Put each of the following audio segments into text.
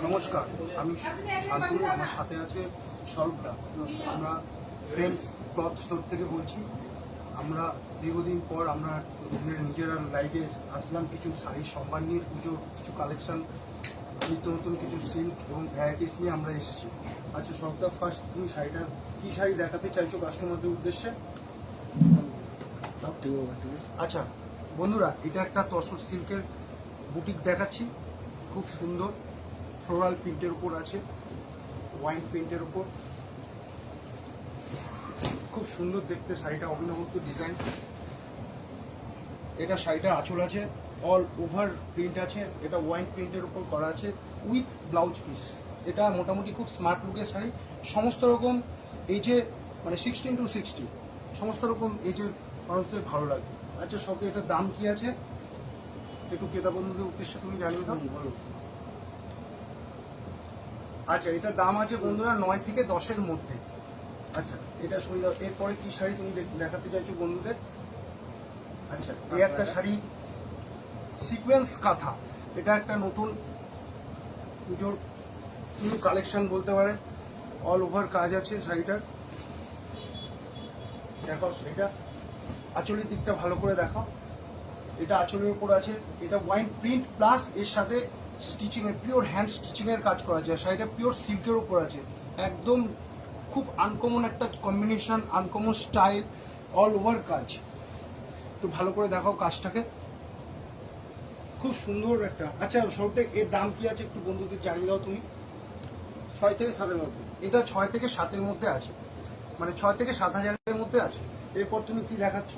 নমস্কার, আমি শান্তনু, আমার সাথে আছে স্বরূপদা। আমরা ফ্রেন্ডস ক্লথ স্টোর থেকে বলছি। আমরা দীর্ঘদিন পর আমরা নিজেরা লাইভে আসলাম কিছু শাড়ির সম্মান নিয়ে, পুজোর কিছু কালেকশন, নিত্য নতুন কিছু সিল্ক এবং ভ্যারাইটিস নিয়ে আমরা এসেছি। আচ্ছা স্বরূপদা, ফার্স্ট তুমি শাড়িটা কী শাড়ি দেখাতে চাইছো কাস্টমারদের উদ্দেশ্যে? আচ্ছা বন্ধুরা, এটা একটা তসর সিল্কের বুটিক দেখাচ্ছি, খুব সুন্দর ফ্লোরাল প্রিন্টের উপর আছে, ওয়াইন প্রিন্টের উপর, খুব সুন্দর দেখতে শাড়িটা, অভিনবত্ব ডিজাইন। এটা শাড়িটার আঁচল আছে, অল ওভার প্রিন্ট আছে, এটা ওয়াইন প্রিন্টের উপর করা আছে উইথ ব্লাউজ পিস। এটা মোটামুটি খুব স্মার্ট লুকের শাড়ি, সমস্ত রকম এই যে মানে 16 to 60 সমস্ত রকম এই যে মানুষদের ভালো লাগে। আচ্ছা সবকে এটার দাম কি আছে একটু ক্রেতা বন্ধুদের উদ্দেশ্যে তুমি জানিয়ে দাও, বলো। আচ্ছা এটার দাম আছে বন্ধুরা 9 থেকে 10-এর মধ্যে। আচ্ছা এটা সই দাও। এরপরে কি শাড়ি তুমি দেখাতে চাইছো বন্ধুদের? আচ্ছা এই একটা শাড়ি সিকোয়েন্স কাঁথা, এটা একটা নতুন পুজোর নিউ কালেকশন বলতে পারেন, অল ওভার কাজ আছে শাড়িটার। দেখো শাড়িটা আঁচলের দিকটা ভালো করে দেখো, এটা আঁচলের উপর আছে, এটা ওয়াইন প্রিন্ট প্লাস এর সাথে স্টিচিং এর পিওর হ্যান্ড স্টিচিং এর কাজ করা আছে। শাড়িটা পিওর সিল্কের উপর আছে, একদম খুব আনকমন একটা combination, uncommon style, all over কাজ। একটু ভালো করে দেখাও কাজটাকে, খুব সুন্দর একটা। আচ্ছা সবটা এর দাম কি আছে একটু বন্ধুদের জানিয়ে দাও তুমি। 6 থেকে 7-এর মধ্যে। এটা 6 থেকে 7-এর মধ্যে আছে, মানে 6 থেকে 7,000-এর মধ্যে আছে। এরপর তুমি কি দেখাচ্ছ?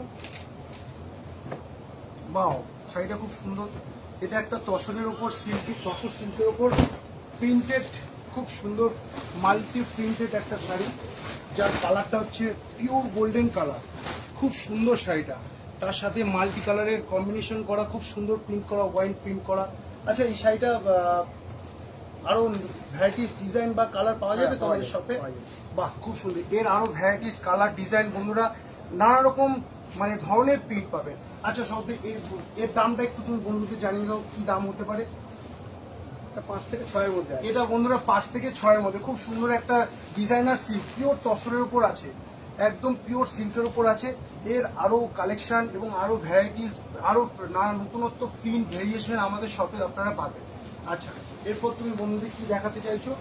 বাও, শাড়িটা খুব সুন্দর। এটা একটা তসরের উপর সিল্কি, তসর সিল্কের উপর প্রিন্টেড, খুব সুন্দর মাল্টি প্রিন্টেড একটা শাড়ি, যার কালারটা হচ্ছে পিওর গোল্ডেন কালার, খুব সুন্দর শাড়িটা। তার সাথে মাল্টি কালারের কম্বিনেশন করা, খুব সুন্দর প্রিন্ট করা, ওয়াইন প্রিন্ট করা। আচ্ছা এই শাড়িটা আরো ভ্যারাইটিস ডিজাইন বা কালার পাওয়া যাবে তোমাদের শপে? বাহ খুব সুন্দর, এর আরো ভ্যারাইটিস কালার ডিজাইন বন্ধুরা, নানা রকম মানে ধরনের প্রিন্ট পাবেন। আচ্ছা সব এর দামটা একটু তুমি বন্ধুদের জানিয়ে দাও, কি দাম হতে পারে? 5 থেকে 6-এর মধ্যে। এটা বন্ধুরা 5 থেকে 6-এর মধ্যে, খুব সুন্দর একটা ডিজাইনার সিল্ক, পিওর তসরের উপর আছে, একদম পিওর সিল্কের উপর আছে। এর আরো কালেকশন এবং আরো ভ্যারাইটিস, আরো নানা নতুনত্ব প্রিন্ট ভেরিয়েশন আমাদের শপে আপনারা পাবেন। আচ্ছা এরপর তুমি বন্ধুদের কি দেখাতে চাইছো?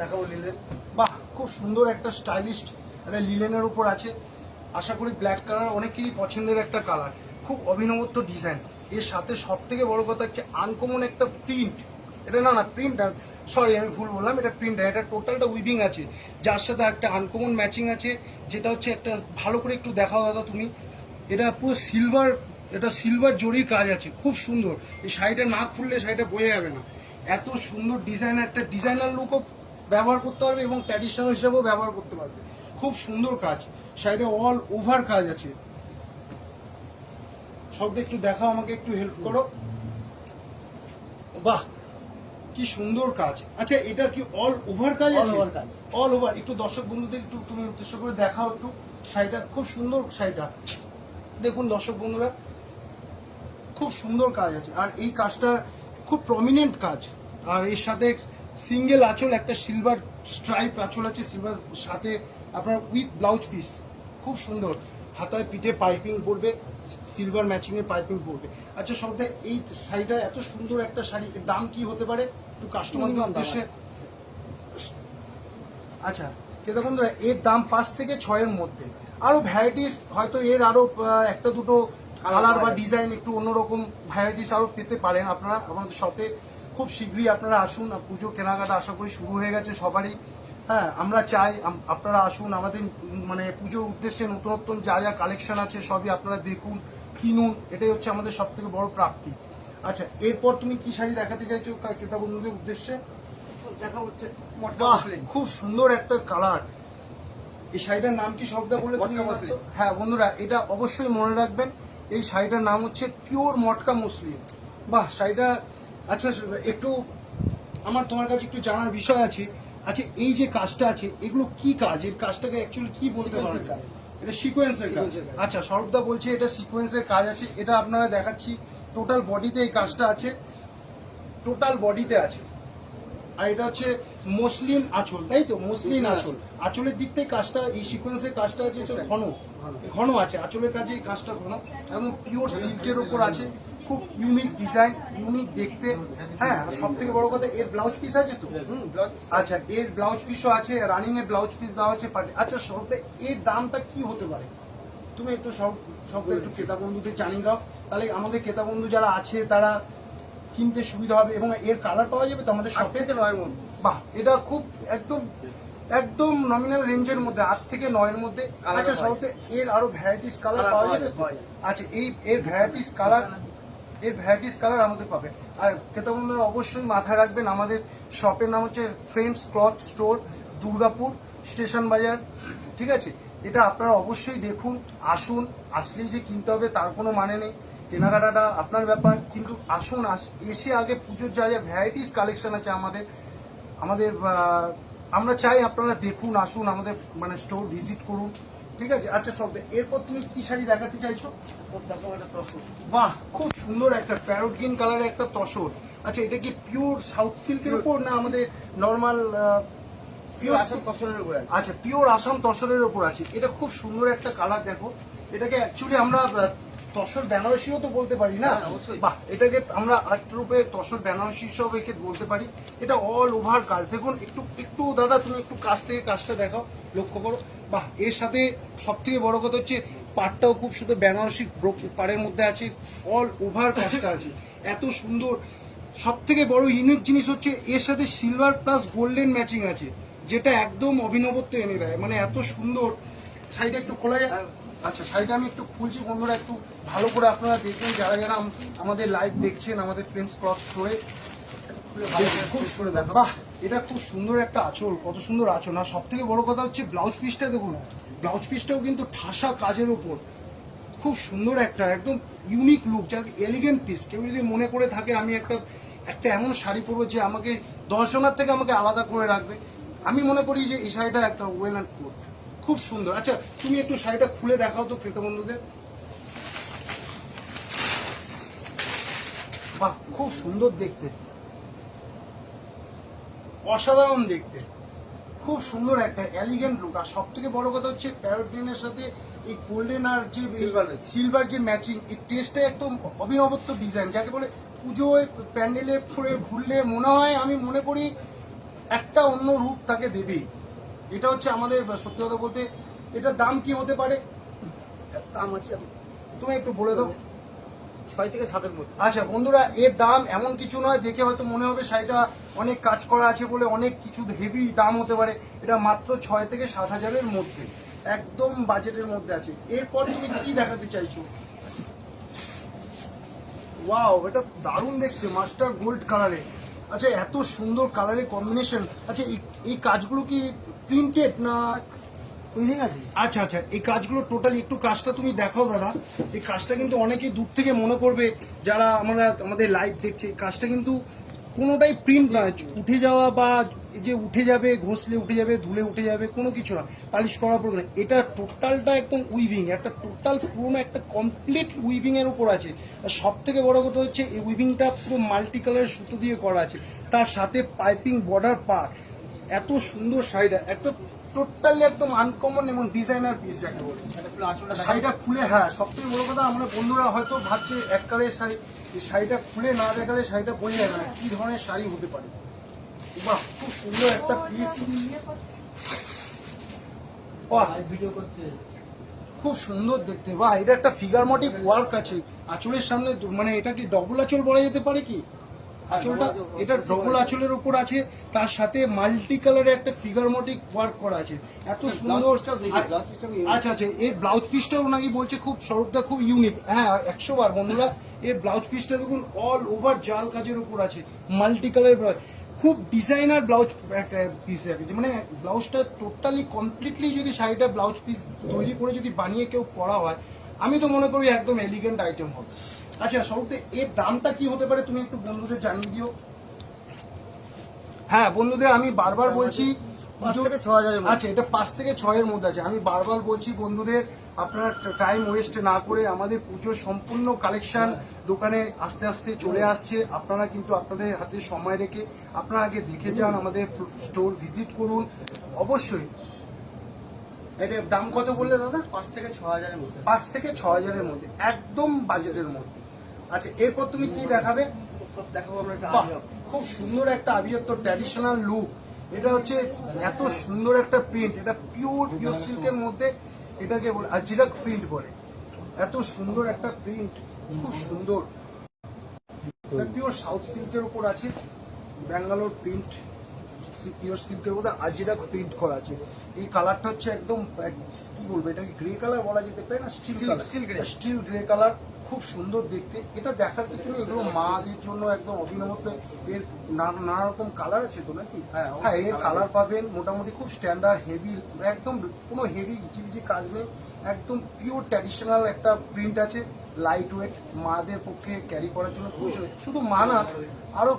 দেখাবো লিলেন। বাহ খুব সুন্দর একটা স্টাইলিস্ট একটা লিলেনের উপর আছে, আশা করি ব্ল্যাক কালার অনেকেরই পছন্দের একটা কালার, খুব অভিনবত্ব ডিজাইন। এর সাথে সব থেকে বড় কথা হচ্ছে আনকমন একটা প্রিন্ট। এটা না প্রিন্ট, সরি আমি ভুল বললাম, এটা প্রিন্ট, এটা টোটালটা উইভিং আছে, যার সাথে একটা আনকমন ম্যাচিং আছে, যেটা হচ্ছে একটা ভালো করে একটু দেখাও দাদা তুমি। এটা পুরো সিলভার, এটা সিলভার জরির কাজ আছে, খুব সুন্দর। এই শাড়িটা না খুললে শাড়িটা বোঝা যাবে না, এত সুন্দর ডিজাইন, একটা ডিজাইনার লুকও ব্যবহার করতে পারবে এবং ট্র্যাডিশনাল হিসাবেও ব্যবহার করতে পারবে, খুব সুন্দর কাজ। শাড়িটা অল ওভার কাজ আছে। সব একটু দেখাও, আমাকে একটু হেল্প করো। বাহ কি সুন্দর কাজ। আচ্ছা এটা কি অল ওভার কাজ আছে? All over. একটু দর্শক বন্ধুদের একটু তুমি উদ্দেশ্য করে দেখাও একটু শাড়িটা, খুব সুন্দর শাড়িটা দেখুন দর্শক বন্ধুরা, খুব সুন্দর কাজ আছে। আর এই কাজটা খুব প্রমিনেন্ট কাজ, আর এর সাথে সিঙ্গেল আঁচল, একটা সিলভার স্ট্রাইপ আঁচল আছে, সিলভার সাথে আপনার উইথ ব্লাউজ পিস, খুব সুন্দর। হাতায় পিঠে পাইপিং পড়বে, সিলভার ম্যাচিং এর পাইপিং পড়বে। আচ্ছা সবটা এই শাড়িটা এত সুন্দর একটা শাড়ি, এর দাম কি হতে পারে একটু কাস্টমারদের উদ্দেশ্যে? আচ্ছা ক্রেতা বন্ধুরা, এর দাম 5 থেকে 6-এর মধ্যে। আরো ভ্যারাইটিস হয়তো এর আরো একটা দুটো কালার বা ডিজাইন একটু অন্যরকম ভ্যারাইটিস আরো পেতে পারেন আপনারা আমাদের শপে। খুব শীঘ্রই আপনারা আসুন, পুজো কেনাকাটা আশা করি শুরু হয়ে গেছে সবারই। হ্যাঁ আমরা চাই আপনারা আসুন, আমাদের মানে পুজোর উদ্দেশ্যে নতুন নতুন যা যা কালেকশন আছে সবই আপনারা দেখুন, কিনুন, এটাই হচ্ছে আমাদের সব থেকে বড় প্রাপ্তি। আচ্ছা এরপর তুমি কি শাড়ি দেখাতে চাইছো ক্রেতা বন্ধুদের উদ্দেশ্যে? দেখা হচ্ছে খুব সুন্দর একটা কালার। এই শাড়িটার নাম কি শব্দ বলে তুমি? হ্যাঁ বন্ধুরা, এটা অবশ্যই মনে রাখবেন, এই শাড়িটার নাম হচ্ছে পিওর মটকা মসলিন। বাহ শাড়িটা, আচ্ছা একটু আমার তোমার কাছে একটু জানার বিষয় আছে। আচ্ছা এই যে কাজটা আছে এগুলো কি কাজ, এর কাজটাকে অ্যাকচুয়ালি কি বলতে পারবেন? এটা সিকোয়েন্সের কাজ। আচ্ছা স্বরূপদা বলছে এটা সিকোয়েন্সের কাজ আছে, এটা আপনারা দেখাচ্ছি। টোটাল বডিতে এই কাজটা আছে, টোটাল বডিতে আছে। আর এটা হচ্ছে মসলিন আঁচল, তাই তো? মসলিন আঁচল। আঁচলের দিক থেকে কাজটা, এই সিকোয়েন্সের কাজটা আছে এটা ঘন ঘন আছে, আঁচলের কাছে এই কাজটা ঘন, এবং পিওর সিল্কের উপর আছে। খুব ইউনিক ডিজাইন, ইউনিক দেখতে। হ্যাঁ, সব থেকে বড় কথা এর ব্লাউজ পিস আছে তো? আচ্ছা, এর ব্লাউজ পিসও আছে, রানিং এর ব্লাউজ পিস দেওয়া হচ্ছে পার্টি। আচ্ছা, সবতে এর দামটা কি হতে পারে? তুমি একটু সব একটু ক্রেতা বন্ধুদের জানিয়ে দাও, তাহলে আমাদের ক্রেতা বন্ধু যারা আছে তারা কিনতে সুবিধা হবে। এবং এর কালার পাওয়া যাবে তো আমাদের 8 শপে? থেকে 9 এর মধ্যে। বাহ, এটা খুব একদম একদম নমিনাল রেঞ্জের মধ্যে, 8 থেকে 9 এর মধ্যে। Colour আচ্ছা, পাওয়া সবতে এর আরো ভ্যারাইটিস কালার Colour পাওয়া পাওয়া যাবে তো? পাওয়া যাবে। আচ্ছা, এর ভ্যারাইটিস কালার আমাদের পাবে। আর ক্রেতা বন্ধুরা অবশ্যই মাথায় রাখবেন, আমাদের শপের নাম হচ্ছে friends cloth store, Durgapur station বাজার। ঠিক আছে, এটা আপনারা অবশ্যই দেখুন, আসুন। আসলেই যে কিনতে হবে তার কোনো মানে নেই, কেনাকাটাটা আপনার ব্যাপার, কিন্তু আসুন, এসে আগে পুজোর যা যা ভ্যারাইটিস কালেকশন আছে আমাদের আমরা চাই আপনারা দেখুন, আসুন, আমাদের মানে স্টোর ভিজিট করুন। ঠিক আছে। আচ্ছা, সব এরপর তুমি কি শাড়ি দেখাতে চাইছো? দেখো একটা তসর। বাহ, খুব সুন্দর একটা প্যারোট গ্রিন কালারের একটা তসর। আচ্ছা, এটা কি পিওর সাউথ সিল্কের উপর না আমাদের নর্মাল পিওর আসাম তসরের উপরে আছে। আচ্ছা, পিওর আসাম তসরের উপর আছে। এটা খুব সুন্দর একটা কালার, দেখো। এটাকে অ্যাকচুয়ালি আমরা তসর বেনারসিও তো বলতে পারি না? হ্যাঁ, অবশ্যই। বাহ, এটাকে আমরা আরেকটা রূপে তসর বেনারসি হিসেবে একে বলতে পারি। এটা অল ওভার কাজ, দেখুন। একটু দাদা, তুমি একটু কাছ থেকে কাজটা দেখাও, লক্ষ্য করো। বাহ, এর সাথে সব থেকে বড় কথা হচ্ছে পাড়টাও খুব সুন্দর বেনারসি পাড়ের মধ্যে আছে, অল ওভার কাজটা আছে, এত সুন্দর। সব থেকে বড় ইউনিক জিনিস হচ্ছে এর সাথে সিলভার প্লাস গোল্ডেন ম্যাচিং আছে, যেটা একদম অভিনবত্ব এনে দেয়, মানে এত সুন্দর। শাড়িটা একটু খোলা যায়? আচ্ছা, শাড়িটা আমি একটু খুলছি বন্ধুরা, একটু ভালো করে আপনারা দেখবেন, যারা যারা আমাদের লাইভ দেখছেন আমাদের ফ্রেন্ডস ক্লথ স্টোরে। খুব সুন্দর, দেখো। বাহ, এটা খুব সুন্দর একটা আঁচল, কত সুন্দর আঁচল। আর সব থেকে বড় কথা হচ্ছে ব্লাউজ পিসটা দেখুন, ব্লাউজ পিসটাও কিন্তু ঠাসা কাজের উপর, খুব সুন্দর একটা একদম ইউনিক লুক, যাকে এলিগেন্ট পিস। কেউ যদি মনে করে থাকে আমি একটা এমন শাড়ি পরবো যে আমাকে 10 জনের থেকে আমাকে আলাদা করে রাখবে, আমি মনে করি যে এই শাড়িটা একটা ওয়েল অ্যান্ড গুড, খুব সুন্দর। আচ্ছা, তুমি একটু শাড়িটা খুলে দেখাও তো ক্রেতা বন্ধুদের। বাহ, খুব সুন্দর দেখতে, অসাধারণ দেখতে, খুব সুন্দর একটা এলিগেন্ট লুক। আর সব থেকে বড় কথা হচ্ছে প্যারোট গ্রিনের সাথে এই গোল্ডেন আর যে সিলভার যে ম্যাচিং, এই টেস্টটা একদম অভিনবত্ব ডিজাইন, যাকে বলে পুজোয় প্যান্ডেলে ফুরে ঘুরলে মনে হয়, আমি মনে করি একটা অন্য রূপ তাকে দেবেই। এটা হচ্ছে আমাদের সত্যি কথা বলতে, এটার দাম কি হতে পারে দাম আছে তুমি একটু বলে দাও। 6 থেকে 7 এর মধ্যে। আচ্ছা বন্ধুরা, এর দাম এমন কিছু নয়, দেখে হয়তো মনে হবে শাড়িটা অনেক কাজ করা আছে বলে অনেক কিছু হেভি দাম হতে পারে। এটা মাত্র 6 থেকে 7 হাজারের মধ্যে, একদম বাজেটের মধ্যে আছে। এরপর তুমি কি দেখাতে চাইছো? ওয়াও, এটা দারুণ দেখতে, মাস্টার গোল্ড কালারে। আচ্ছা, এত সুন্দর কালারের কম্বিনেশন। আচ্ছা, এই কাজগুলো কি প্রিন্টেড না? উইভিং আছে। আচ্ছা আচ্ছা, এই কাজগুলো টোটালি একটু কাজটা তুমি দেখাও দাদা। এই কাজটা কিন্তু অনেকেই দূর থেকে মনে করবে, যারা আমাদের লাইভ দেখছে, এই কাজটা কিন্তু কোনোটাই প্রিন্ট নয়, উঠে যাওয়া বা যে উঠে যাবে, ঘষলে উঠে যাবে, ধুলে উঠে যাবে, কোনো কিছু না, পালিশ করার পর না। এটা টোটালটা একদম উইভিং, একটা টোটাল পুরোনো একটা কমপ্লিট উইভিং এর উপর আছে। আর সব থেকে বড় কথা হচ্ছে এই উইভিংটা পুরো মাল্টি কালারের সুতো দিয়ে করা আছে, তার সাথে পাইপিং বর্ডার পার। এত সুন্দর শাড়িটা একটা টোটালি একদম আনকমন এবং ডিজাইনার পিস যাকে বলে। শাড়িটা খুলে, হ্যাঁ, সব থেকে বড় কথা, আমরা বন্ধুরা হয়তো ভাবছে এক কালারের শাড়ি, এই শাড়িটা খুলে না দেখালে শাড়িটা বোঝা যাবে না কি ধরনের শাড়ি হতে পারে। বাহ, খুব সুন্দর একটা পিস। বাহ, ভিডিও করছে। খুব সুন্দর দেখতে। বাহ, এটা একটা ফিগার মোটিভ ওয়ার্ক আছে আঁচলের সামনে, মানে এটা কি ডবল আঁচল বলা যেতে পারে কি? আঁচলটা এটা ডবল আঁচলের উপর আছে, তার সাথে মাল্টি কালারের একটা ফিগার মোটিভ ওয়ার্ক করা আছে, এত সুন্দর। আচ্ছা আচ্ছা, এর ব্লাউজ পিসটাও নাকি বলছে খুব স্বরূপটা খুব ইউনিক। হ্যাঁ, 100 বার বন্ধুরা, এর ব্লাউজ পিসটা দেখুন অল ওভার জাল কাজের উপর আছে, মাল্টি কালারের ব্লাউজ, খুব ডিজাইনার ব্লাউজ একটা পিস আছে। মানে ব্লাউজটা টোটালি কমপ্লিটলি যদি শাড়িটা ব্লাউজ পিস তৈরি করে যদি বানিয়ে কেউ পরা হয়, আমি তো মনে করি একদম এলিগেন্ট আইটেম হবে। আচ্ছা, সবতে এর দামটা কি হতে পারে তুমি একটু বন্ধুদের জানিয়ে দিও। হ্যাঁ বন্ধুদের, আমি বারবার বলছি, 5 থেকে 6 হাজারের মধ্যে। আচ্ছা, এটা 5 থেকে 6 এর মধ্যে আছে। আমি বারবার বলছি বন্ধুদের, আপনারা টাইম ওয়েস্ট না করে আমাদের পুজোর সম্পূর্ণ কালেকশন দোকানে আস্তে আস্তে চলে আসছে। আপনারা কিন্তু আপনাদের হাতে সময় রেখে আপনারা আগে দেখে যান, আমাদের স্টোর ভিজিট করুন অবশ্যই। এটা দাম কত বললে দাদা? 5 থেকে 6,000-এর মধ্যে। 5 থেকে 6,000-এর মধ্যে, একদম বাজেটের মধ্যে। আচ্ছা, এরপর তুমি কি দেখাবে? দেখাবো আমরা একটা বাহ, আবিয়া। খুব সুন্দর একটা আভিজাত্য ট্র্যাডিশনাল লুক। এটা হচ্ছে এত সুন্দর একটা প্রিন্ট, এটা পিওর সিল্কের মধ্যে, এটাকে আজরাক প্রিন্ট বলে। এত সুন্দর একটা প্রিন্ট, খুব সুন্দর। পিওর সাউথ সিল্কের উপর আছে, ব্যাঙ্গালোর প্রিন্ট, পিওর সিল্কের মধ্যে আজরাক প্রিন্ট করা আছে। এই কালারটা হচ্ছে একদম কি বলবো, এটাকে গ্রে কালার বলা যেতে পারে না, স্টিল গ্রে কালার, খুব সুন্দর দেখতে। এটা দেখার কিছু নেই, এগুলো মাদের জন্য একদম অভিনবত্ব। এর নানা রকম কালার আছে তো নাকি? হ্যাঁ, এর কালার পাবেন মোটামুটি খুব স্ট্যান্ডার্ড, হেভি, একদম কোনো হেভি ইচিবিচি কাজ নেই, একদম পিওর ট্র্যাডিশনাল একটা প্রিন্ট আছে। লাইট ওয়েট, মাদের পক্ষে ক্যারি করার জন্য খুব শুধু মা না, আরো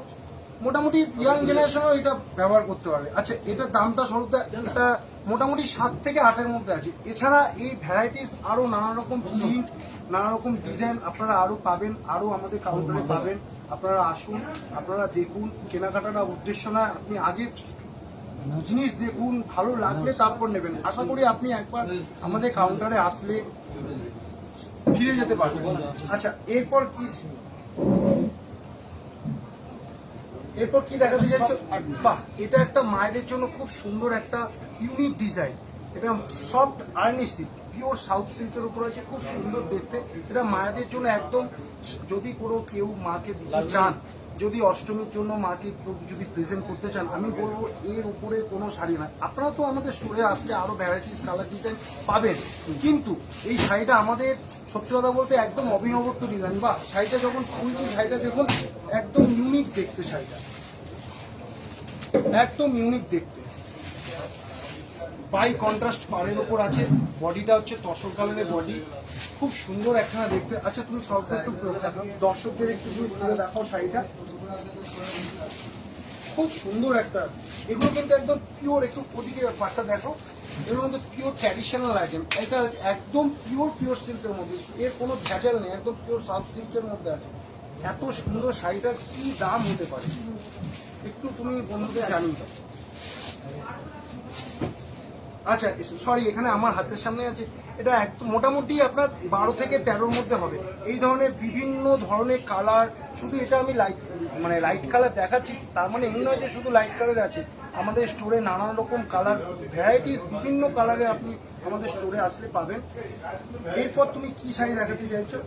মোটামুটি ইয়াং জেনারেশনও এটা ব্যবহার করতে পারবে। আচ্ছা, এটার দামটা স্বরূপ এটা মোটামুটি 7 থেকে 8-এর মধ্যে আছে। এছাড়া এই ভ্যারাইটিস আরো নানা রকম প্রিন্ট, নানা রকম ডিজাইন আপনারা আরো পাবেন, আরো আমাদের কাউন্টারে পাবেন। আপনারা আসুন, আপনারা দেখুন, কেনাকাটার উদ্দেশ্য না, আপনি আগে জিনিস দেখুন, ভালো লাগলে তারপর নেবেন। আশা করি আপনি একবার আমাদের কাউন্টারে আসলে ফিরে যেতে পারবেন। আচ্ছা, এরপর দেখাতে চাইছো? বাহ, এটা একটা মায়েদের জন্য খুব সুন্দর একটা ইউনিক ডিজাইন। এটা soft Arni silk, pure south সিল্কের উপর আছে, খুব সুন্দর দেখতে। এটা মায়েদের জন্য একদম, যদি কোনো কেউ মাকে দিতে চান, যদি অষ্টমীর জন্য মাকে যদি প্রেজেন্ট করতে চান, আমি বলবো এর উপরে কোনো শাড়ি না। আপনারা তো আমাদের স্টোরে আসলে আরো ভ্যারাইটিস কালার ডিজাইন পাবেন, কিন্তু এই শাড়িটা আমাদের সত্যি কথা বলতে একদম অভিনবত্ব ডিজাইন। বা শাড়িটা যখন খুলছি, শাড়িটা দেখুন একদম ইউনিক দেখতে, শাড়িটা একদম ইউনিক দেখতে। বাই কন্ট্রাস্ট পাড়ের উপর আছে, বডিটা হচ্ছে তসর কালারের বডি, খুব সুন্দর একখানা দেখতে। আচ্ছা, তুমি সব একটু দর্শকদের একটু খুলে দেখাও শাড়িটা, খুব সুন্দর একটা। এগুলো কিন্তু একদম পিওর, একটু ওদিকে পাটটা দেখো, এগুলো কিন্তু পিওর ট্র্যাডিশনাল আইটেম। এটা একদম পিওর সিল্কের মধ্যে, এর কোনো ভেজাল নেই, একদম পিওর সাউথ সিল্কের মধ্যে আছে। এত সুন্দর শাড়িটার কি দাম হতে পারে একটু তুমি বন্ধুদের জানিয়ে দাও। আচ্ছা সরি, এখানে আমার হাতের সামনে আছে, এটা একদম মোটামুটি আপনার 12 থেকে 13-র মধ্যে হবে। এই ধরনের বিভিন্ন ধরনের কালার, শুধু এটা আমি লাইট কালার দেখাচ্ছি, তার মানে এই নয় যে শুধু লাইট কালার আছে। আমাদের স্টোরে নানান রকম কালার ভ্যারাইটিস, বিভিন্ন কালারে আপনি আমাদের স্টোরে আসলে পাবেন। এরপর তুমি কি শাড়ি দেখাতে চাইছো?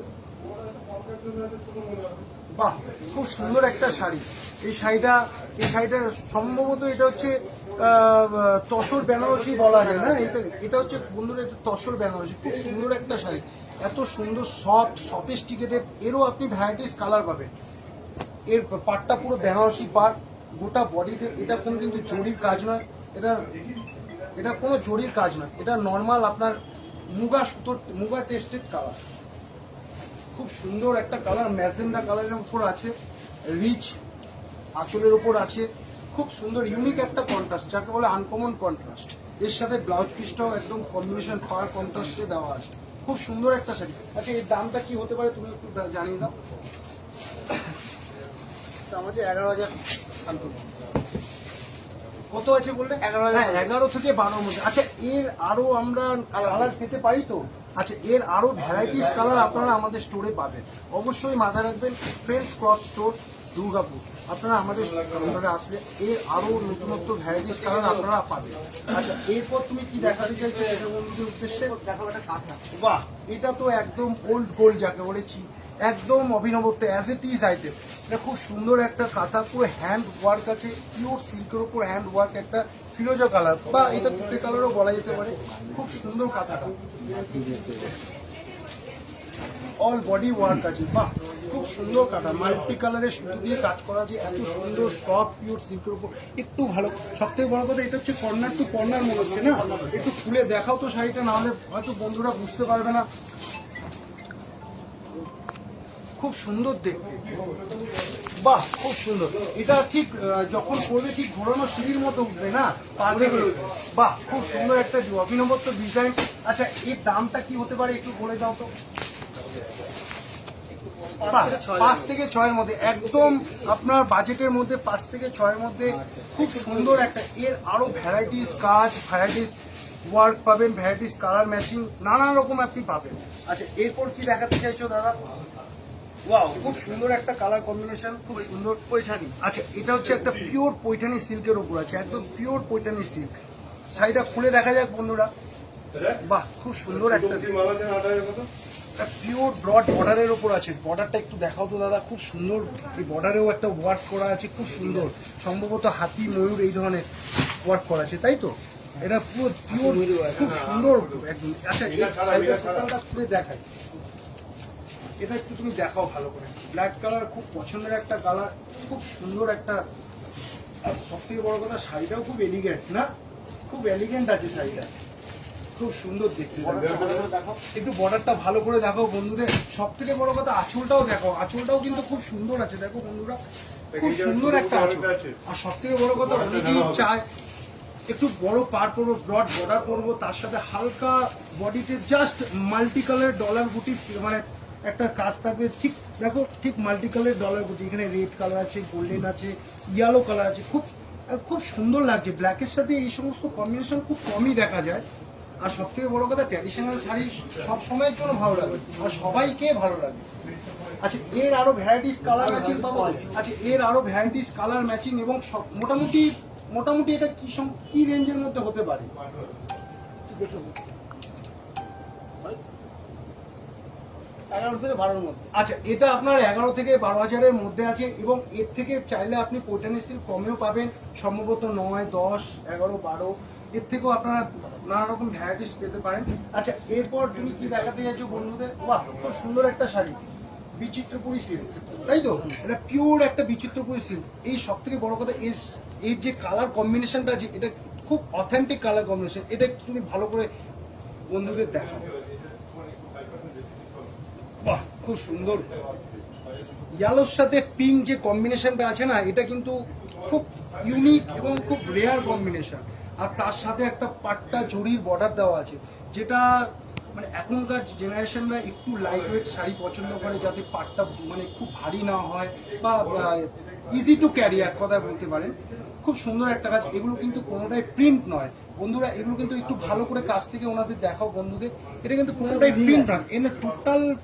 বাহ, খুব সুন্দর একটা শাড়ি। এই শাড়িটা সম্ভবত এটা হচ্ছে তসর বেনারসি বলা যায় না, এটা হচ্ছে বন্ধুরা, এটা তসর বেনারসি, খুব সুন্দর একটা শাড়ি। এত সুন্দর সফট সফিস্টিকেটেড, এরও আপনি ভ্যারাইটিস কালার পাবেন। এর পাটটা পুরো বেনারসি পাট, গোটা বডিতে। এটা কোনো কিন্তু জরির কাজ নয়, এটা কোনো জরির কাজ নয়, এটা নর্মাল আপনার মুগা টেস্টেড কালার, খুব সুন্দর একটা কালার, ম্যাজেন্ডা কালারের উপর আছে, রিচ আঁচলের উপর আছে, খুব সুন্দর ইউনিক একটা কন্ট্রাস্ট, যাকে বলে আনকমন কন্ট্রাস্ট। এর সাথে ব্লাউজ পিসটাও একদম কম্বিনেশন পাওয়ার কন্ট্রাস্টে দেওয়া আছে, খুব সুন্দর একটা শাড়ি। আচ্ছা, এর দামটা কি হতে পারে তুমি একটু জানিয়ে দাও। দাম আছে 11,000। কত আছে বললে? 11,000। 11 থেকে 12-র মধ্যে। আচ্ছা, এর আরো আমরা কালার পেতে পারি তো? আচ্ছা, এর আরো ভ্যারাইটিস কালার আপনারা আমাদের স্টোরে পাবেন। অবশ্যই মাথায় রাখবেন, ফ্রেন্ডস ক্লথ স্টোর, দুর্গাপুর। আপনারা আমাদের কাউন্টারে আসলে এর আরো নতুনত্ব ভ্যারাইটিস কালার আপনারা পাবেন। আচ্ছা, এরপর তুমি কি দেখাতে চাইছো এটা বন্ধুদের উদ্দেশ্যে? দেখাবো একটা কাঁথা। বাহ, এটা তো একদম ওল্ড গোল্ড যাকে বলেছি, একদম অভিনবত্ব, অ্যাজ এ টিজ আইটেম। এটা খুব সুন্দর একটা কাঁথা, পুরো হ্যান্ড ওয়ার্ক আছে, পিওর সিল্কের উপর হ্যান্ড ওয়ার্ক, একটা ফিরোজা কালার বা এটা তুতে কালারও বলা যেতে পারে। খুব সুন্দর কাঁথাটা, অল বডি ওয়ার্ক আছে। বাহ, খুব সুন্দর কাঁথা, মাল্টি কালারের সুতো দিয়ে কাজ করা আছে, এত সুন্দর সফট পিওর সিল্কের উপর। একটু ভালো, সব থেকে বড় কথা, এটা হচ্ছে কর্নার টু কর্নার মনে হচ্ছে না, একটু খুলে দেখাও তো শাড়িটা, নাহলে হয়তো বন্ধুরা বুঝতে পারবে না। খুব সুন্দর দেখতে, বাহ খুব সুন্দর। এটা ঠিক যখন করবে ঠিক ঘোরানো সিঁড়ির মতো উঠবে না, পা থেকে। বাহ খুব সুন্দর একটা অভিনবত্ব ডিজাইন। আচ্ছা এর দামটা কি হতে পারে একটু বলে দাও তো। 5 থেকে 6 এর মধ্যে, একদম আপনার বাজেটের মধ্যে 5 থেকে 6 এর মধ্যে খুব সুন্দর একটা। এর আরো ভ্যারাইটিস কাজ, ভ্যারাইটিস ওয়ার্ক পাবেন, ভ্যারাইটিস কালার ম্যাচিং নানা রকম আপনি পাবেন। আচ্ছা এরপর কি দেখাতে চাইছো দাদা? ওয়াও খুব সুন্দর একটা কালার কম্বিনেশন, খুব সুন্দর পৈঠানি। আচ্ছা এটা হচ্ছে একটা পিওর পৈঠানি সিল্কের উপর আছে, একদম পিওর পৈঠানি সিল্ক। শাড়িটা খুলে দেখা যাক বন্ধুরা। বাহ খুব সুন্দর একটা পিওর ব্রড বর্ডারের উপর আছে। বর্ডারটা একটু দেখাও তো দাদা, খুব সুন্দর। এই বর্ডারেও একটা ওয়ার্ক করা আছে, খুব সুন্দর। সম্ভবত হাতি ময়ূর এই ধরনের ওয়ার্ক করা আছে, তাই তো? এটা পুরো পিওর, খুব সুন্দর একদম। আচ্ছা এই শাড়িটার টোটালটা খুলে দেখাই, এটা একটু তুমি দেখাও ভালো করে। ব্ল্যাক কালার খুব পছন্দের একটা কালার, খুব সুন্দর একটা। আর সব থেকে বড় কথা শাড়িটাও খুব এলিগেন্ট না, খুব এলিগেন্ট আছে শাড়িটা, খুব সুন্দর দেখতে। একটু বর্ডারটা ভালো করে দেখো বন্ধুদের। সব থেকে বড় কথা আঁচলটাও দেখো, আঁচলটাও কিন্তু খুব সুন্দর আছে, দেখো বন্ধুরা খুব সুন্দর একটা আঁচল। আর সব থেকে বড় কথা অনেকেই চায় একটু বড় পার করবো, ব্রড বর্ডার করবো, তার সাথে হালকা বডিতে জাস্ট মাল্টি কালার ডলার বুটি, মানে একটা কাজ থাকবে। ঠিক দেখো, ঠিক মাল্টি কালার ডলার বুটি, এখানে রেড কালার আছে, গোল্ডেন আছে, ইয়েলো কালার আছে, খুব খুব সুন্দর লাগছে। ব্ল্যাকের সাথে এই সমস্ত কম্বিনেশন খুব কমই দেখা যায়। আর সব থেকে বড় কথা ট্র্যাডিশনাল শাড়ি সব সময়ের জন্য ভালো লাগে আর সবাইকে ভালো লাগে। আচ্ছা এর আরো ভ্যারাইটিস কালার ম্যাচিং পাবো। আচ্ছা এর আরো ভ্যারাইটিস কালার ম্যাচিং এবং সব মোটামুটি মোটামুটি এটা কি রেঞ্জের মধ্যে হতে পারে? দেখুন 11 থেকে 12 মধ্যে। আচ্ছা এটা আপনার 11 থেকে 12,000-এর মধ্যে আছে এবং এর থেকে চাইলে আপনি পৈঠানি সিল্ক কমেও পাবেন, সম্ভবত 9, 10, 11, 12 এর থেকেও আপনারা নানা রকম ভ্যারাইটিস পেতে পারেন। আচ্ছা এরপর তুমি কি দেখাতে চাইছো বন্ধুদের? বাহ খুব সুন্দর একটা শাড়ি, বিচিত্রপুরী সিল্ক, তাই তো? এটা পিওর একটা বিচিত্রপুরী সিল্ক। এই সব থেকে বড় কথা এর যে কালার কম্বিনেশনটা আছে, এটা খুব অথেন্টিক কালার কম্বিনেশন। এটা একটু তুমি ভালো করে বন্ধুদের দেখাও। বাহ খুব সুন্দর। ইয়েলোর সাথে পিঙ্ক যে কম্বিনেশনটা আছে না, এটা কিন্তু খুব ইউনিক এবং খুব রেয়ার কম্বিনেশন। আর তার সাথে একটা পাট্টা জরির বর্ডার দেওয়া আছে, যেটা মানে এখনকার জেনারেশনরা একটু লাইট ওয়েট শাড়ি পছন্দ করে, যাতে পাটটা মানে খুব ভারী না হয় বা ইজি টু ক্যারি, এক কথায় বলতে পারেন। খুব সুন্দর একটা কাজ। এগুলো কিন্তু কোনোটাই প্রিন্ট নয় বন্ধুরা, এগুলো কিন্তু একটু ভালো করে কাছ থেকে ওনাদের দেখাও বন্ধুদের। এটা কিন্তু কোনোটাই প্রিন্ট নয়, এর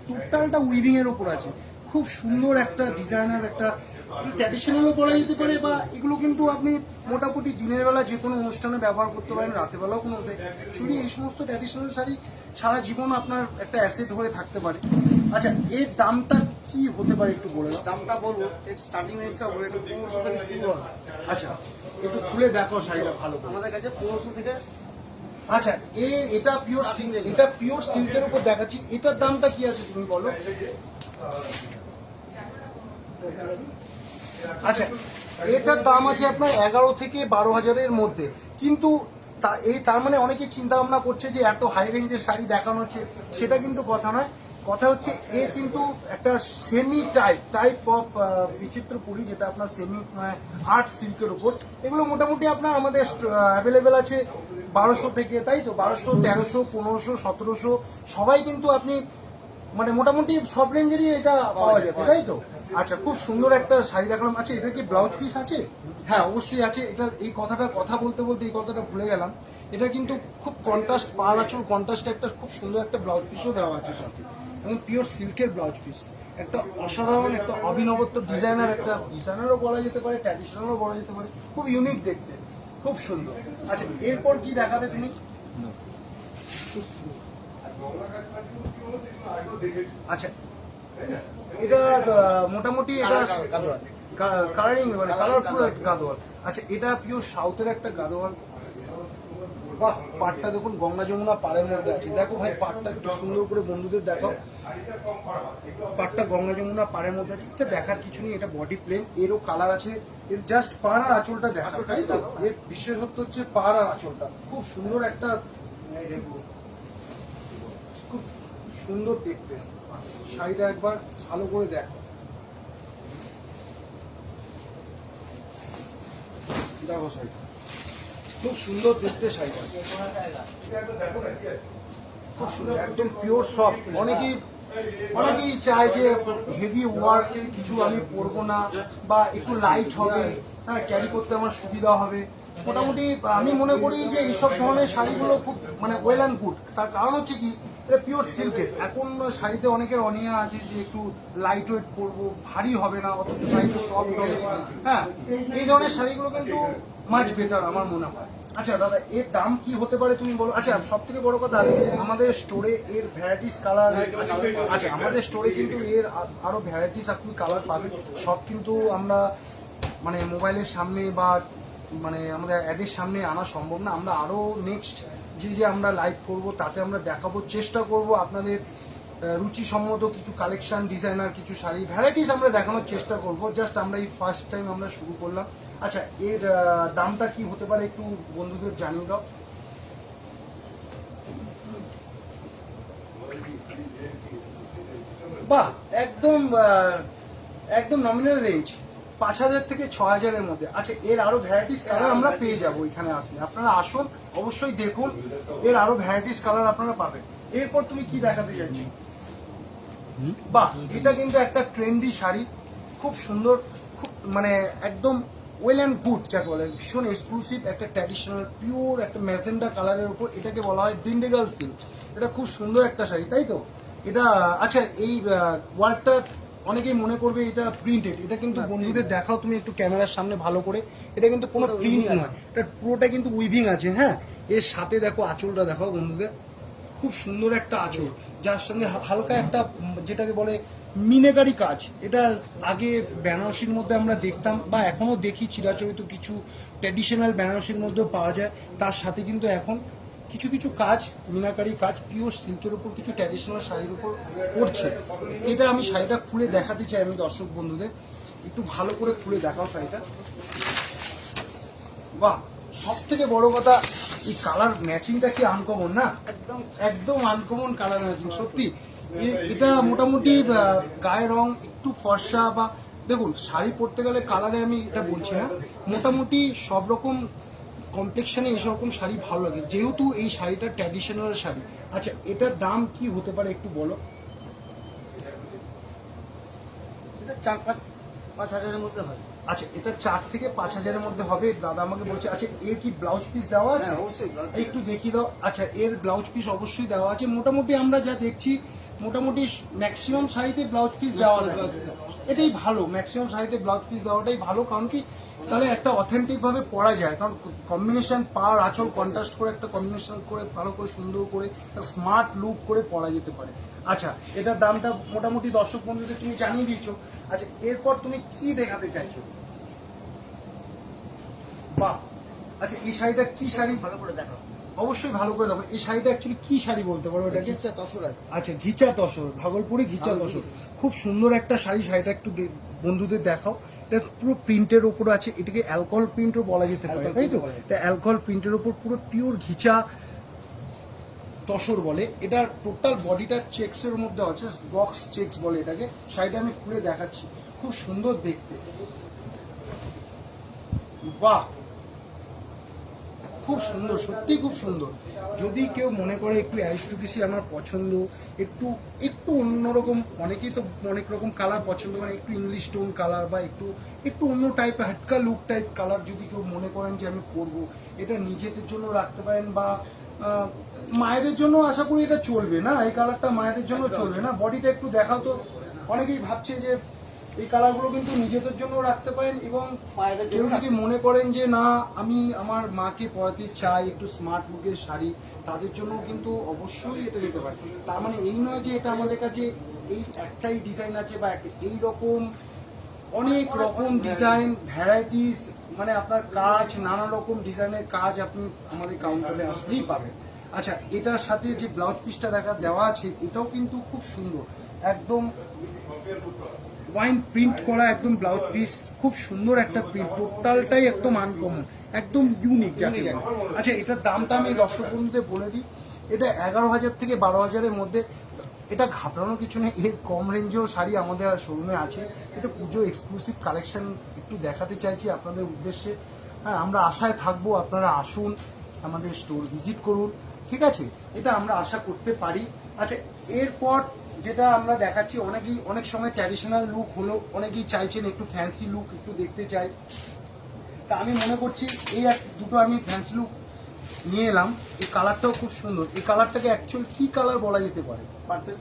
টোটালটা উইভিং এর উপর আছে। খুব সুন্দর একটা ডিজাইনার, একটা ট্র্যাডিশনালও বলা যেতে পারে, বা এগুলো কিন্তু আপনি মোটামুটি দিনের বেলা যে কোনো অনুষ্ঠানে ব্যবহার করতে পারেন, রাতের বেলাও কোনো চুরি। এই সমস্ত ট্র্যাডিশনাল শাড়ি সারা জীবন আপনার একটা অ্যাসেট হয়ে থাকতে পারে। আচ্ছা এর দামটা কি হতে পারে একটু বলে দাও। দামটা বলবো, এর স্টার্টিং রেঞ্জটা বলে একটু 1500 থেকে শুরু হয়। আচ্ছা একটু খুলে দেখো শাড়িটা ভালো করে। আমাদের কাছে 1500 থেকে। আচ্ছা এটা পিওর সিল্ক, এটা পিওর সিল্কের উপর দেখাচ্ছি। এটার দামটা কি আছে তুমি বলো। আচ্ছা এটার দাম আছে আপনার 11 থেকে 12,000-এর মধ্যে। কিন্তু তার মানে অনেকে চিন্তা ভাবনা করছে যে এত হাই রেঞ্জের শাড়ি দেখানো হচ্ছে, সেটা কিন্তু কথা নয়। কথা হচ্ছে এ কিন্তু একটা সেমি টাইপ অফ বিচিত্রপুরী, যেটা আপনার সেমি আর্ট সিল্কের উপর। এগুলো মোটামুটি আপনার আমাদের অ্যাভেলেবেল আছে 1200 থেকে, তাই তো? 1200, 1300, 1500, 1700 সবাই কিন্তু আপনি মানে মোটামুটি সব রেঞ্জেরই এটা পাওয়া যাবে, তাই তো? আচ্ছা খুব সুন্দর একটা শাড়ি দেখলাম। আচ্ছা এটা কি ব্লাউজ পিস আছে? হ্যাঁ অবশ্যই আছে। এটা এই কথা বলতে বলতে এই কথাটা ভুলে গেলাম। এটা কিন্তু খুব কন্ট্রাস্ট, পাড় আঁচল কন্ট্রাস্ট একটা খুব সুন্দর একটা ব্লাউজ পিসও দেওয়া আছে সাথে, এবং পিওর সিল্কের ব্লাউজ পিস। একটা অসাধারণ, একটা অভিনবত্ব ডিজাইনার, একটা ডিজাইনারও বলা যেতে পারে, ট্র্যাডিশনালও বলা যেতে পারে। খুব ইউনিক দেখতে, খুব সুন্দর। আচ্ছা এরপর কি দেখাবে তুমি? আচ্ছা এটা মোটামুটি এটা কালারিং মানে কালারফুল একটা গাদোয়াল। আচ্ছা এটা পিওর সাউথের একটা গাদোয়াল। বাহ পাটটা দেখুন গঙ্গা যমুনা পাড়ের মধ্যে আছে। দেখো ভাই পাটটা একটু সুন্দর করে বন্ধুদের দেখো। পাটটা গঙ্গা যমুনা পাড়ের মধ্যে আছে। এটা দেখার কিছু নেই, এটা বডি প্লেন, এরও কালার আছে। এর জাস্ট পাড় আর আঁচলটা দেখা, তাই তো? এর বিশেষত্ব হচ্ছে পাড় আর আঁচলটা। খুব সুন্দর একটা, খুব সুন্দর দেখতে। শাড়িটা একবার ভালো করে দেখো, দেখো শাড়িটা খুব সুন্দর দেখতে, শাড়িটা খুব সুন্দর, একদম পিওর সফট। অনেকেই চায় যে হেভি ওয়ার্কের কিছু আমি পরবো না, বা একটু লাইট হবে, হ্যাঁ ক্যারি করতে আমার সুবিধা হবে। মোটামুটি আমি মনে করি যে এইসব ধরনের শাড়িগুলো খুব মানে ওয়েল অ্যান্ড গুড। তার কারণ হচ্ছে কি, এটা পিওর সিল্কের। এখন শাড়িতে অনেকের অনীহা আছে যে একটু লাইট ওয়েট পরবো, ভারী হবে না, অথচ শাড়িটা সফট হবে। হ্যাঁ, এই ধরনের শাড়িগুলো কিন্তু মাচ বেটার আমার মনে হয়। আচ্ছা দাদা, এর দাম কি হতে পারে তুমি বলো। আচ্ছা, সব থেকে বড় কথা, আমাদের স্টোরে এর ভ্যারাইটিস কালার, আচ্ছা আমাদের স্টোরে কিন্তু এর আরো ভ্যারাইটিস আপনি কালার পাবেন। সব কিন্তু আমরা মানে মোবাইলের সামনে বা মানে আমাদের অ্যাডের সামনে আনা সম্ভব না। আমরা আরো নেক্সট যে আমরা লাইভ করব তাতে আমরা দেখাবো, চেষ্টা করব আপনাদের রুচিসম্মত কিছু কালেকশন, ডিজাইনার কিছু শাড়ি ভ্যারাইটিস আমরা দেখানোর চেষ্টা করব। জাস্ট আমরা এই ফার্স্ট টাইম আমরা শুরু করলাম। আচ্ছা, এর দামটা কি হতে পারে একটু বন্ধুদের জানিয়ে দাও। বাহ, একদম নমিনাল রেঞ্জ 5,000 থেকে 6,000-এর মধ্যে। আচ্ছা, এর আরো ভ্যারাইটিস কালার আমরা পেয়ে যাবো এখানে আসলে। আপনারা আসুন, অবশ্যই দেখুন, এর আরো ভ্যারাইটিস কালার আপনারা পাবেন। এরপর তুমি কি দেখাতে যাচ্ছি? বাহ, এটা কিন্তু একটা ট্রেন্ডি শাড়ি, খুব সুন্দর, খুব মানে একদম ওয়েল অ্যান্ড গুড যাকে বলে, ভীষণ এক্সক্লুসিভ একটা ট্র্যাডিশনাল পিওর একটা ম্যাজেন্ডা কালারের উপর এটাকে বলা হয় ডিন্ডিগাল সিল্ক। এটা খুব সুন্দর একটা শাড়ি, তাই তো? এটা আচ্ছা, এই ওয়ার্কটা অনেকেই মনে করবে এটা প্রিন্টেড, এটা কিন্তু বন্ধুদের দেখাও তুমি একটু ক্যামেরার সামনে ভালো করে। এটা কিন্তু কোনো প্রিন্ট নয়, এটা পুরোটা কিন্তু উইভিং আছে। হ্যাঁ, এর সাথে দেখো আঁচলটা দেখাও বন্ধুদের, খুব সুন্দর একটা আঁচল, যার সঙ্গে হালকা একটা যেটাকে বলে মিনেকারি কাজ। এটা আগে বেনারসির মধ্যে আমরা দেখতাম বা এখনো দেখি, চিরাচরিত কিছু ট্র্যাডিশনাল বেনারসির মধ্যেও পাওয়া যায়। তার সাথে কিন্তু এখন কিছু কিছু কাজ, মিনাকারি কাজ, পিওর সিল্কের উপর কিছু ট্র্যাডিশনাল শাড়ির উপর পড়ছে। এটা আমি শাড়িটা খুলে দেখাতে চাই আমি দর্শক বন্ধুদের, একটু ভালো করে খুলে দেখাও শাড়িটা। বাহ, সব থেকে বড় কথা, এই কালার ম্যাচিংটা কি আনকমন না? একদম আনকমন কালার ম্যাচিং সত্যি। এটা মোটামুটি গায়ের রং একটু ফর্সা, বা দেখুন শাড়ি পরতে গেলে কালারে আমি এটা বলছি না, মোটামুটি সব রকম কমপ্লেক্সনে এইরকম শাড়ি ভালো লাগে, যেহেতু এই শাড়িটা ট্র্যাডিশনাল শাড়ি। আচ্ছা, এটার দাম কি হতে পারে একটু বলো। এটা 4-5 হাজারের মধ্যে হয়। আচ্ছা, এটা 4 থেকে 5,000-এর মধ্যে হবে, দাদা আমাকে বলছে। আচ্ছা, এর কি ব্লাউজ পিস দেওয়া আছে? হ্যাঁ, অবশ্যই blouse piece। একটু দেখিয়ে দাও। আচ্ছা, এর ব্লাউজ পিস অবশ্যই দেওয়া আছে। মোটামুটি আমরা যা দেখছি, মোটামুটি ম্যাক্সিমাম শাড়িতে ব্লাউজ পিস দেওয়া থাকে। এটাই ভালো, ম্যাক্সিমাম শাড়িতে ব্লাউজ পিস দেওয়াটাই ভালো। কারণ কি, তাহলে একটা অথেন্টিক ভাবে পরা যায়। কারণ কম্বিনেশন, পাড় আঁচল কন্ট্রাস্ট করে একটা কম্বিনেশন করে ভালো করে সুন্দর করে স্মার্ট লুক করে পরা যেতে পারে। আচ্ছা, এটার দামটা মোটামুটি দর্শক বন্ধুদের তুমি জানিয়ে দিয়েছো। আচ্ছা, এরপর তুমি কি দেখাতে চাইছো? বাহ, আচ্ছা এই শাড়িটা কি শাড়ি? ভালো করে দেখো। অবশ্যই ভালো করে দেখো। এই শাড়িটা অ্যাকচুয়ালি কি শাড়ি বলতে পারো এটাকে? ইচ্ছা তসর আছে। আচ্ছা, ঘিচা তসর, ভাগলপুরি ঘিচা তসর, খুব সুন্দর একটা শাড়ি। শাড়িটা একটু বন্ধুদের দেখাও। এটা পুরো প্রিন্টের ওপর আছে, এটাকে অ্যালকোহল প্রিন্টও বলা যেতে পারে, তাই তো? এটা অ্যালকোহল প্রিন্টের ওপর পুরো পিওর ঘিচা তসর বলে। এটা টোটাল বডিটা চেক্সের মধ্যে আছে, বক্স চেক্স বলে এটাকে। শাড়িটা আমি খুলে দেখাচ্ছি, খুব সুন্দর দেখতে। বাহ, খুব সুন্দর, সত্যি খুব সুন্দর। যদি কেউ মনে করে একটু অ্যারিস্টোক্রেসি আমার পছন্দ, একটু একটু অন্যরকম, অনেকেই তো অনেক রকম কালার পছন্দ করে, একটু ইংলিশ টোন কালার বা একটু একটু অন্য টাইপের হাটকা লুক টাইপ কালার যদি কেউ মনে করেন যে আমি করবো, এটা নিজেদের জন্য রাখতে পারেন। বা মায়েদের জন্য আশা করি এটা চলবে না, এই কালারটা মায়েদের জন্য চলবে না। বডিটা একটু দেখাও তো। অনেকেই ভাবছে যে এই কালারগুলো কিন্তু নিজেদের জন্য রাখতে পারেন, এবং মায়েদের জন্য কেউ যদি মনে করেন যে না আমি আমার মাকে পরাতে চাই একটু স্মার্ট লুকের শাড়ি, তাদের জন্য কিন্তু অবশ্যই এটা দিতে পারে। তার মানে এই নয় যে এটা আমাদের কাছে এই একটাই ডিজাইন আছে, বা এই রকম অনেক রকম ডিজাইন ভ্যারাইটিস, মানে আপনার কাজ, নানা রকম ডিজাইনের কাজ আপনি আমাদের কাউন্টারে আসলেই পাবেন। আচ্ছা, এটার সাথে যে ব্লাউজ পিসটা দেওয়া আছে, এটাও কিন্তু খুব সুন্দর, একদম ওয়াইন প্রিন্ট করা একদম ব্লাউজ পিস, খুব সুন্দর একটা প্রিন্ট, টোটালটাই একদম আনকমন, একদম ইউনিক যাকে বলে। আচ্ছা, এটার দামটা আমি দর্শক বন্ধুদের বলে দিই। এটা 11,000 থেকে 12,000-এর মধ্যে। এটা ঘাবড়ানোর কিছু নেই, এর কম রেঞ্জেও শাড়ি আমাদের শোরুমে আছে। এটা পুজো এক্সক্লুসিভ কালেকশন একটু দেখাতে চাইছি আপনাদের উদ্দেশ্যে। হ্যাঁ, আমরা আশায় থাকবো আপনারা আসুন, আমাদের স্টোর ভিজিট করুন, ঠিক আছে, এটা আমরা আশা করতে পারি। আচ্ছা, এরপর যেটা আমরা দেখাচ্ছি, অনেক সময় ট্র্যাডিশনাল লুক হলো, অনেকেই চাইছেন একটু ফ্যান্সি লুক একটু দেখতে চাই। তা আমি মনে করছি এই দুটো আমি ফ্যান্সি লুক নিয়ে এলাম। এই কালারটাও খুব সুন্দর। এই কালারটাকে অ্যাকচুয়ালি কি কালার বলা যেতে পারে? পার্পেল।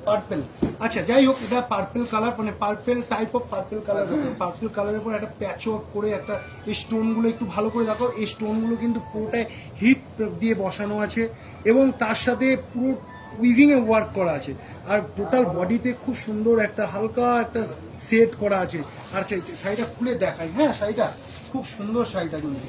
পার্পেল। আচ্ছা, যাই হোক, এটা পার্পেল কালার, মানে purple type of purple colour. Purple কালারের উপর একটা প্যাচ ওয়ার্ক করে একটা, এই স্টোনগুলো একটু ভালো করে দেখো, এই স্টোনগুলো কিন্তু পুরোটাই হিট দিয়ে বসানো আছে এবং তার সাথে পুরো উইভিং এ ওয়ার্ক করা আছে। আর টোটাল বডিতে খুব সুন্দর একটা হালকা একটা সেট করা আছে। আর শাড়িটা খুলে দেখাই। হ্যাঁ, শাড়িটা খুব সুন্দর, শাড়িটা কিন্তু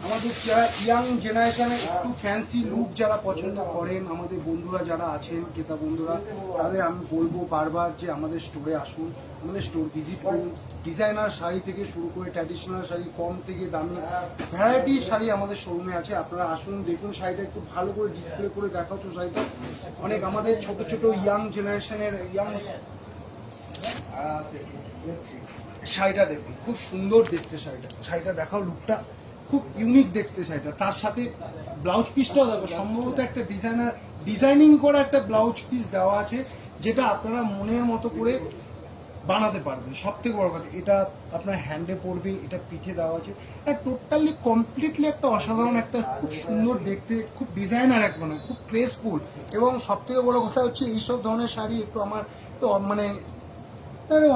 আমাদের যারা ইয়াং জেনারেশনে একটু ফ্যান্সি লুক যারা পছন্দ করেন, আমাদের বন্ধুরা যারা আছেন, ক্রেতা বন্ধুরা, তাদের আমি বলবো বারবার যে আমাদের স্টোরে আসুন, আমাদের স্টোর ভিজিট করুন। ডিজাইনার শাড়ি থেকে শুরু করে ট্র্যাডিশনাল শাড়ি, কম থেকে দামি ভ্যারাইটি শাড়ি আমাদের শোরুমে আছে। আপনারা আসুন, দেখুন শাড়িটা একটু ভালো করে ডিসপ্লে করে দেখাচ্ছ। শাড়িটা অনেক আমাদের ছোট ছোট ইয়াং জেনারেশনের শাড়িটা দেখুন, খুব সুন্দর দেখতে শাড়িটা দেখাও, লুকটা খুব ইউনিক দেখতে শাড়িটা। তার সাথে ব্লাউজ পিসটাও দেখো, সম্ভবত একটা ডিজাইনিং করা একটা ব্লাউজ পিস দেওয়া আছে, যেটা আপনারা মনের মতো করে বানাতে পারবেন। সব থেকে বড় কথা, এটা আপনার হ্যান্ডে পড়বে, এটা পিঠে দেওয়া আছে। টোটালি কমপ্লিটলি একটা অসাধারণ, একটা খুব সুন্দর দেখতে, খুব ডিজাইনার এক, মানে খুব গ্রেসফুল। এবং সব থেকে বড় কথা হচ্ছে এইসব ধরনের শাড়ি একটু আমার তো মানে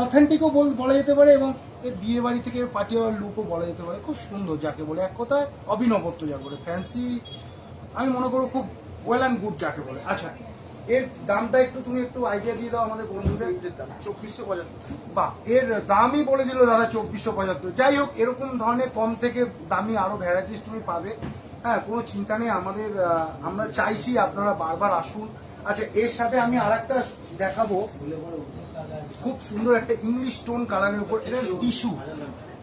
অথেন্টিকও বলা যেতে পারে, এবং এর বিয়ে বাড়ি থেকে পার্টি হওয়ার লুকও বলা যেতে পারে। খুব সুন্দর, যাকে বলে এক কথায় অভিনবত্ব যাকে বলে, ফ্যান্সি আমি মনে করো খুব ওয়েল অ্যান্ড গুড যাকে বলে। আচ্ছা, এর দামটা একটু তুমি একটু আইডিয়া দিয়ে দাও আমাদের বন্ধুদের। 2475। বাহ, এর দামই বলে দিল দাদা 2475। যাই হোক, এরকম ধরনের কম থেকে দামি আরো ভ্যারাইটিস তুমি পাবে। হ্যাঁ, কোনো চিন্তা নেই, আমরা চাইছি আপনারা বারবার আসুন। আচ্ছা, এর সাথে আমি আর একটা দেখাবো, খুব সুন্দর একটা ইংলিশ টোন কালারের উপর,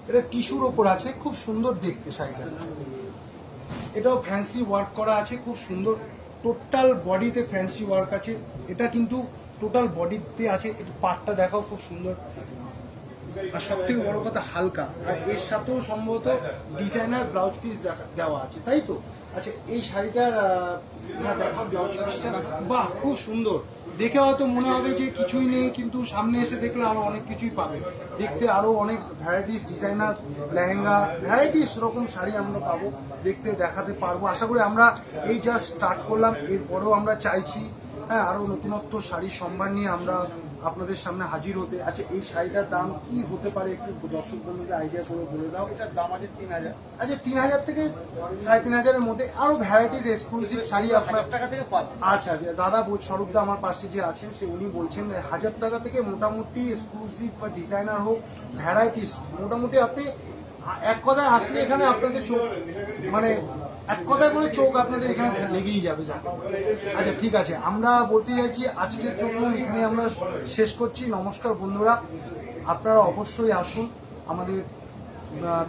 এটা টিস্যুর ওপর আছে, খুব সুন্দর দেখতে শাড়িটা। এটাও ফ্যান্সি ওয়ার্ক করা আছে, খুব সুন্দর, টোটাল বডিতে ফ্যান্সি ওয়ার্ক আছে। এটা কিন্তু টোটাল বডিতে আছে, একটু পাটটা দেখাও, খুব সুন্দর। আর সব থেকে বড় কথা হালকা, আর এর সাথেও সম্ভবত ডিজাইনার ব্লাউজ পিস দেওয়া আছে, তাই তো? আচ্ছা, এই শাড়িটার দেখাও ব্লাউজ পিসটা। বাহ, খুব সুন্দর। দেখে হয়তো মনে হবে যে কিছুই নেই, কিন্তু সামনে এসে দেখলে আরো অনেক কিছুই পাবে। দেখতে আরো অনেক ভ্যারাইটিস ডিজাইনার লেহেঙ্গা, ভ্যারাইটিস রকম শাড়ি আমরা পাবো, দেখতে দেখাতে পারবো। আশা করি আমরা এই জাস্ট স্টার্ট করলাম, এরপরেও আমরা চাইছি হ্যাঁ আরো নতুনত্ব শাড়ির সম্ভার নিয়ে আমরা আপনাদের সামনে হাজির হতে। আচ্ছা, এই শাড়িটার দাম কি হতে পারে একটু দর্শক বন্ধুদের আইডিয়া করে বলে দাও। এটার দাম আছে 3000। আচ্ছা, 3000 থেকে 3500-এর মধ্যে আরো ভ্যারাইটিস এক্সক্লুসিভ শাড়ি আপনার 1000 টাকা থেকে পাবেন। আচ্ছা, দাদা স্বরূপদা আমার পাশে যে আছেন, উনি বলছেন 1000 টাকা থেকে মোটামুটি এক্সক্লুসিভ বা ডিজাইনার হোক, ভ্যারাইটিস মোটামুটি আপনি এক কথায় আসলে এখানে আপনাদের চোখ, মানে এক কথায় বলে চোখ আপনাদের এখানে লেগেই যাবে। আচ্ছা, ঠিক আছে, আমরা বলতে চাইছি আজকের জন্য এখানে আমরা শেষ করছি। নমস্কার বন্ধুরা, আপনারা অবশ্যই আসুন আমাদের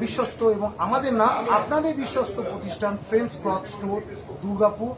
বিশ্বস্ত এবং আমাদের না আপনাদের বিশ্বস্ত প্রতিষ্ঠান ফ্রেন্ডস ক্লথ স্টোর, দুর্গাপুর,